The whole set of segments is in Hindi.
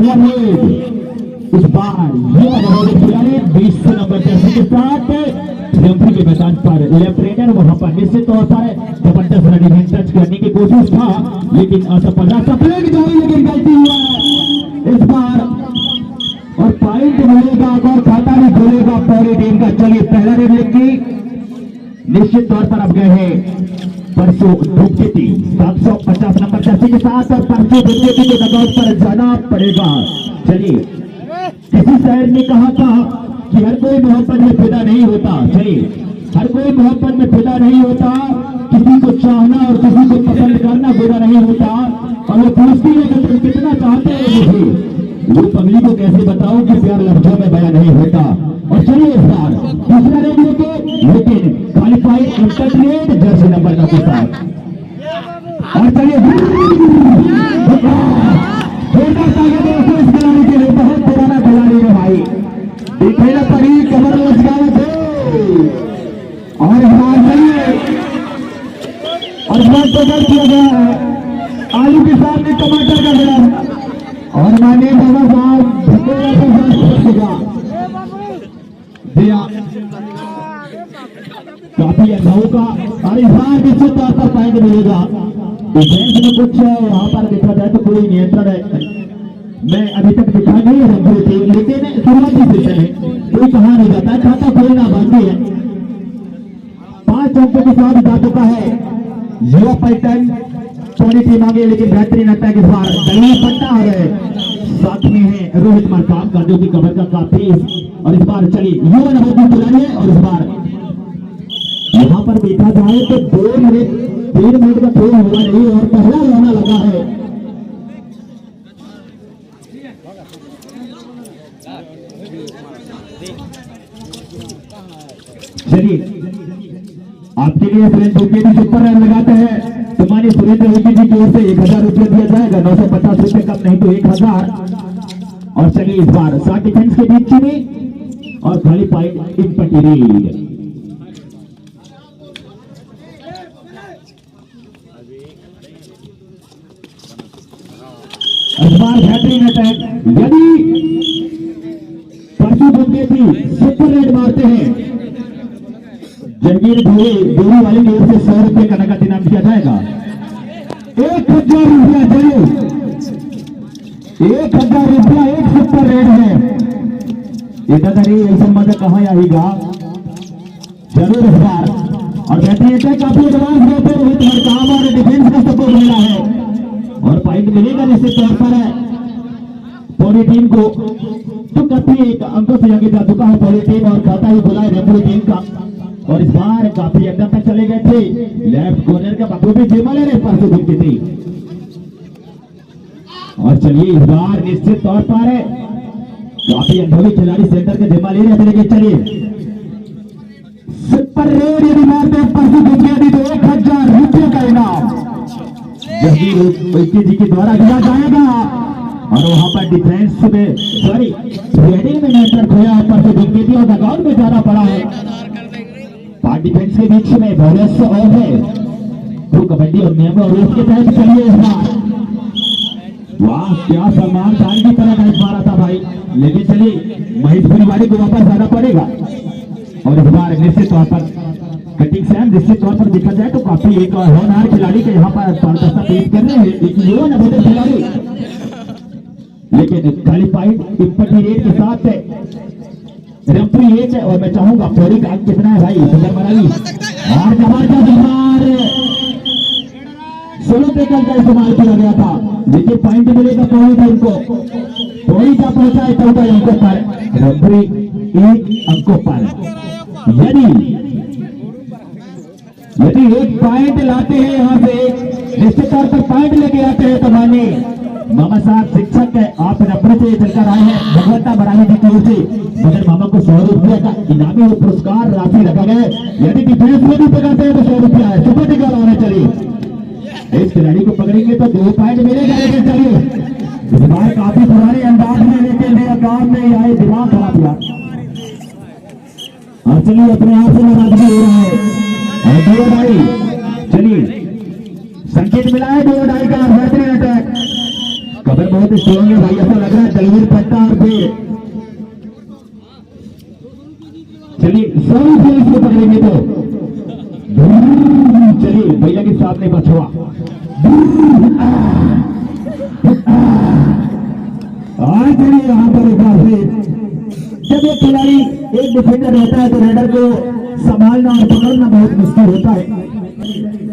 पहला रेड इस बार ये खिलाड़ी 20 नंबर जर्सी के साथ रेफरी के मैदान पर लेफ्टिनेंट वहां पर निश्चित तौर पर जबरदस्त रनिंग टच करने की कोशिश था लेकिन असफलता सफेद गई लेकिन गलती हुआ इस बार और पॉइंट मिलेगा और खाता भी खुलेगा पहली टीम का। चलिए पहला रेड लेगी निश्चित तौर पर अब गए हैं परसों धूपचेती 750 नंबर जर्सी के साथ और परसों धूपचेती के डगआउट पर जाना पड़ेगा। चलिए किसी शायर ने कहा था कि हर कोई मोहब्बत में फिदा नहीं होता। चलिए हर कोई मोहब्बत में फिदा नहीं होता, किसी को चाहना और किसी को पसंद करना बुरा नहीं होता और वो पूछती है कि तुम कितना चाहते हो मुझे, वो पगली को कैसे बताओ कि प्यार लफ्जों में बयां नहीं होता। और चलिए इस बार दूसरा रेड लेकिन क्वालिफाइड इंटरनेट जर्सी नंबर का साथ और चलिए इस खिलाड़ी के लिए बहुत पुराना खिलाड़ी है भाई, दिखेगा पड़ी कमर लचकावत है और चलिए और बहुत किया गया है आलू के सामने टमाटर का गिरा और माननीय बाबा साहब काफी अनुभव का और इस बार निश्चित तौर पर पॉइंट मिलेगा। डिफेंस में कुछ वहां पर देखा जाए तो कोई नियंत्रण है मैं अभी तक दिखा नहीं है लेकिन शुरुआती सेशन है कोई कहा नहीं जाता खाता खोलना बाकी है। 5 अंकों के साथ जा चुका है युवा पैटर्न थोड़ी टीम आगे लेकिन बेहतरीन अटैक इस बार दलिया पट्टा आ रहे साथ में है रोहित मरकाम का जो कि कवर का काफी और इस बार चलिए युवा नंबर खिलाड़ी है और इस बार यहाँ पर देखा जाए तो 2 मिनट 3 मिनट का थ्रो हुआ नहीं और पहला रोना लगा है। चलिए आपके लिए फ्रेंड भी सुपर रन लगाते हैं तो मानिए सुरेंद्र होगी जी की ओर से 1000 रुपया दिया जाएगा, 950 रुपये कम नहीं तो 1000। और चलिए इस बार 7 डिफेंस के बीच में और खाली पॉइंट इनपटी रीड इस बार बेहतरीन अटैक यदि परसों धूपचेती सुपर रेड मारते हैं जंगीर भोले गोली वाले की ओर से 100 रुपये का नगद इनाम दिया जाएगा। 1000 रुपया जरूर 1000 रुपया एक सुपर रेड है इधर ऐसा मजा कहाँ आएगा जरूर इस बार और बेहतरीन अटैक काफी एडवांस रहते रोहित मरकाम और डिफेंस का सपोर्ट मिला है और पॉइंट मिलेगा निश्चित तौर पर है पूरी टीम को तो काफी एक अंकों से आगे जा चुका है पूरी टीम और खाता ही खुला है रेफरी टीम का और इस बार काफी अंदर तक चले गए थे लेफ्ट कॉर्नर का बाबू भी जेमा ले रहे परसों धूपचेती थी। और चलिए इस बार निश्चित तौर पर है काफी अनुभवी खिलाड़ी सेंटर के जेमा ले रहे थे लेकिन चलिए सुपर रेड यदि मारते हैं परसों धूपचेती तो 1000 रुपये का इनाम जगीर जी के द्वारा दिया जाएगा और वहां पर डिफेंस में सॉरी रेडिंग में नियंत्रण खोया परसों धूपचेती और डगआउट में जाना पड़ा है। 5 डिफेंस के बीच में बोनस और है वो कबड्डी और नियम और उसके तहत चलिए इस बार वाह क्या सलमान खान की तरह मैच मारा था भाई लेकिन चलिए महेश वाले को वापस आना पड़ेगा और इस बार निश्चित तौर पर कटिंग सैम निश्चित तौर पर देखा जाए तो काफी एक होनहार खिलाड़ी के यहाँ पर पारदर्शिता पेश कर रहे हैं एक युवा नवोदय खिलाड़ी लेकिन क्वालिफाइड इम्पटी रेट के साथ रेफरी एक है और मैं चाहूंगा थोड़ी का कितना है भाई सुंदर बनाई और जबरदस्त 16 टेकल का इस्तेमाल किया गया था लेकिन पॉइंट मिलेगा पहुंच टीम को थोड़ी का पहुंचा है 14 अंकों पर रेफरी 1 अंकों पर यदि 1 पॉइंट लाते हैं यहाँ से निश्चित तौर पर पॉइंट लेके आते हैं तो माने मामा साहब शिक्षक है आप नब्बे से चलकर आए हैं भगवंता बढ़ाने की ओर से मगर मामा को 100 रुपया का इनामी और पुरस्कार राशि रखा गया यदि डिफेंस में भी पकड़ते हैं तो 100 रुपया है सुपर टिकट होने चलिए इस खिलाड़ी को पकड़ेंगे तो 2 पॉइंट मिलेगा लेकिन चलिए इस बार काफी पुराने अंदाज में लेकिन नया काम में आए दिमाग खराब किया और चलिए अपने आप से नाराजगी हो रहा है और 2 ढाई चलिए संकेत मिला है 2 ढाई का बेहतरीन अटैक कबर बहुत स्ट्रॉन्ग है भाई, ऐसा लग रहा है दलवीर पट्टा और पे। चलिए 100 रुपये इसको पकड़ेंगे तो चलिए भैया के सामने बछवा आज चलिए यहाँ पर एक बार फिर जब एक खिलाड़ी एक डिफेंडर रहता है तो रेडर को संभालना और पकड़ना बहुत मुश्किल होता है।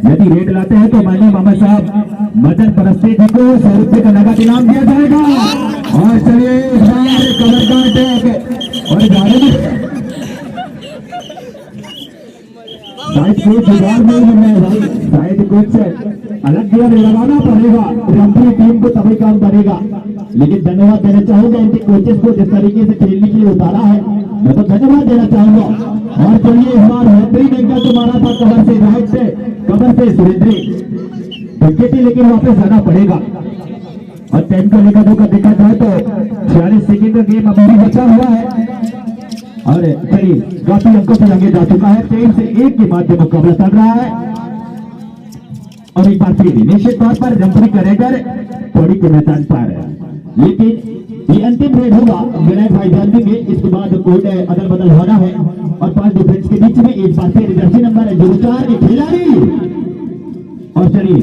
यदि रेड लाते हैं तो माननीय मामा साहब मदन परस्ते जी को 100 रुपये का नगद इनाम दिया जाएगा। और चलिए कमर का अटैक और साइड कोच जुगाड़ नहीं बन रहा है भाई, साइड कोच से अलग गियर लगाना पड़ेगा, रंपरी टीम को तभी काम बनेगा। लेकिन धन्यवाद देना चाहूंगा इनके कोचेस को जिस तरीके से खेलने के लिए उतारा है, मैं तो धन्यवाद देना चाहूंगा। और चलिए इस बार बेहतरीन एंगल जो मारा था कवर से, राइट से कवर से सुरेंद्री विकेट ही लेकिन वापस आना पड़ेगा। और 10 को लेकर 2 का देखा जाए तो 46 सेकेंड का गेम अभी भी बचा हुआ है और चलिए काफी अंकों से आगे जा चुका है। 3 से 1 के माध्यम मुकाबला चल रहा है। और एक बार फिर निश्चित तौर पर रंपरी का रेडर थोड़ी के मैदान पर, लेकिन ये अंतिम रेड होगा विनायक भाई जान देंगे। इसके बाद कोर्ट अदल बदल होना है और 5 डिफेंस के बीच में एक बार फिर जर्सी नंबर 04 के खिलाड़ी। और चलिए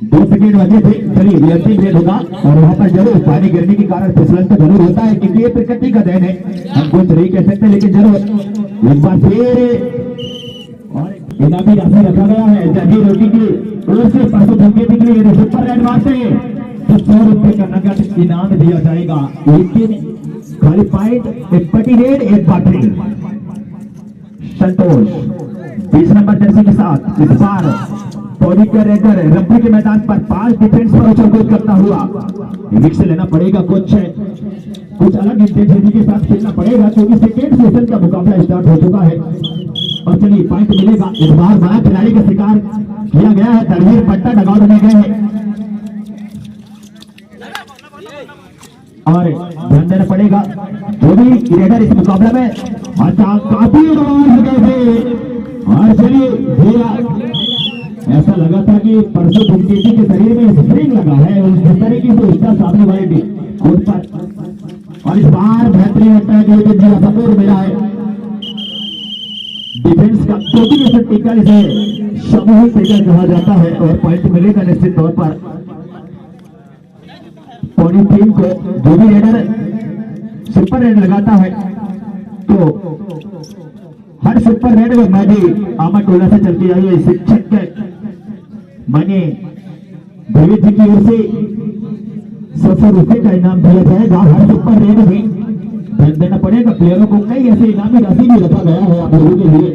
2 सेकेंड बचे थे, चलिए ये अंतिम रेड होगा और वहां पर जरूर पानी गिरने के कारण फिसलन तो जरूर होता है क्योंकि ये प्रकृति का देन है, हम कुछ नहीं कह सकते। लेकिन जरूर एक बार फिर और इनामी राशि रखा गया है जगी रोटी की ओर से परसों भूखे के लिए सुपर रेड मारते हैं तो 100 रुपये का नगद इनाम दिया जाएगा। लेकिन खाली पॉइंट एक पटी रेड एक बाटरी संतोष 20 नंबर जर्सी के साथ इस बार पौड़ी के रेडर रंपी के मैदान पर 5 डिफेंस पर उछल कूद करता हुआ विकेट से लेना पड़ेगा। कुछ अलग इंटेंसिटी के साथ खेलना पड़ेगा क्योंकि सेकेंड सेशन का मुकाबला स्टार्ट हो चुका है। और चलिए पॉइंट मिलेगा। इस बार बड़ा खिलाड़ी का शिकार किया गया है, दलवीर पट्टा डगाउट में गए हैं और ध्यान देना पड़ेगा जो भी रेडर इस मुकाबला में अच्छा काफी हो गए थे। और चलिए ऐसा लगा था कि परसों धूमकेतु के शरीर में स्प्रिंग लगा है उस तरीके से उसका सामने वाले कोर्ट पर। और इस बार बेहतरीन अटैक जिला सपोर्ट मिला है डिफेंस का कोऑर्डिनेशन टेकर इसे सामूहिक टेकर कहा जाता है और पॉइंट मिलेगा निश्चित तौर पर पौड़ी टीम को। जो भी रेडर सुपर रेड लगाता है तो हर सुपर रेड में मानी आमा टोला से चलती आई है शिक्षक के माने देवी जी की ओर से 100 रुपये का इनाम दिया जाएगा हर सुपर रेड में। ध्यान देना पड़ेगा प्लेयरों को, कई ऐसे इनामी राशि भी रखा गया है आप लोगों के लिए।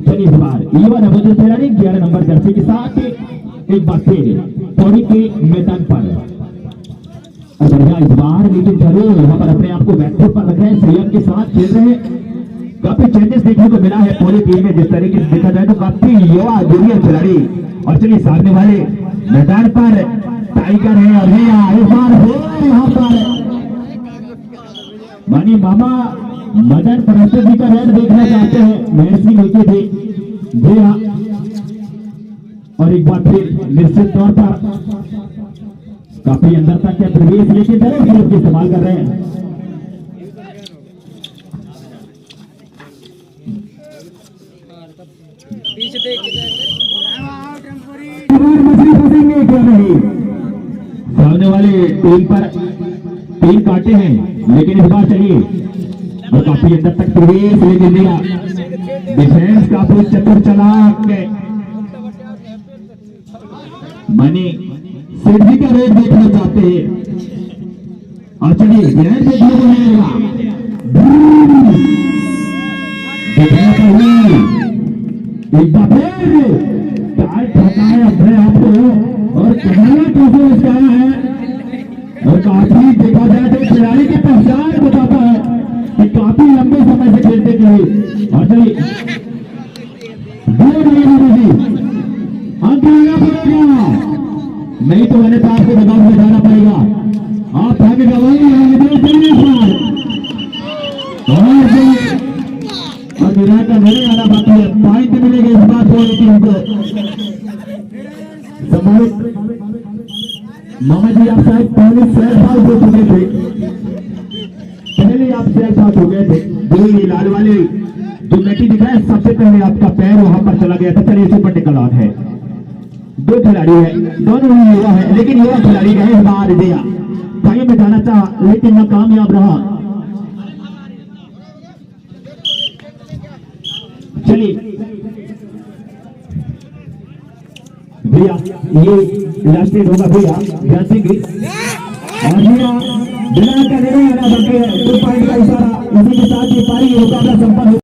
चलिए इस बार युवा नवोदय खिलाड़ी 11 नंबर जर्सी के साथ एक बार फिर पौड़ी के मैदान पर बढ़िया इस बार, लेकिन जरूर यहाँ पर अपने आप को बैकफुट पर रख रहे हैं, संयम के साथ खेल रहे हैं। काफी चेंजेस देखने को मिला है पौड़ी टीम में, जिस तरीके से देखा जाए तो काफी युवा जूनियर खिलाड़ी। और चलिए सामने वाले मैदान पर टाइगर है और इस बार यहाँ पर मानी मामा मदन परस्ते जी का रेड देखना चाहते हैं, महर्षि लेके थे जी हाँ। और एक बार फिर निश्चित तौर पर काफी अंदर तक के प्रवेश लेके जरूर खेल के इस्तेमाल कर रहे हैं। मछली फंसेंगे क्या नहीं, सामने वाले टीम पर 3 काटे हैं लेकिन इस बार चलिए और काफी अंदर तक प्रवेश लेके दिया डिफेंस का पूरी चक्कर चला के मनी सेठ जी का रेट देखना चाहते हैं। और चलिए ग्रैंड देखने को मिलेगा एक बार टाइट होता है अपने आप को और कमाया कैसे इसका है। और काफी देखा जाए तो खिलाड़ी की पहचान बताता है कि काफी लंबे समय से खेलते के लिए। और चलिए अंक लेना पड़ेगा, नहीं तो मैंने आपको दबाव में जाना पड़ेगा। आप आगे और विराट का मेरे आना बाकी है, पॉइंट मिलेगा इस बार पौड़ी टीम को। मामा जी आप शायद पहले सेल्फ आउट हो चुके थे, पहले आप सेल्फ आउट हो गए थे। जो ये लाल वाले जो मैटी दिखाया सबसे पहले आपका पैर वहां पर चला गया था। चलिए सुपर टेकल आउट है। दो खिलाड़ी है, दोनों ही युवा है, लेकिन युवा खिलाड़ी का इस बार दिया फाइनल में जाना चाहा लेकिन नाकामयाब रहा। चलिए भैया ये लास्ट डेट होगा भैया, ध्यान से बिना का निर्णय बल्कि 2 पॉइंट का इशारा। इसी के साथ ये पारी मुकाबला संपन्न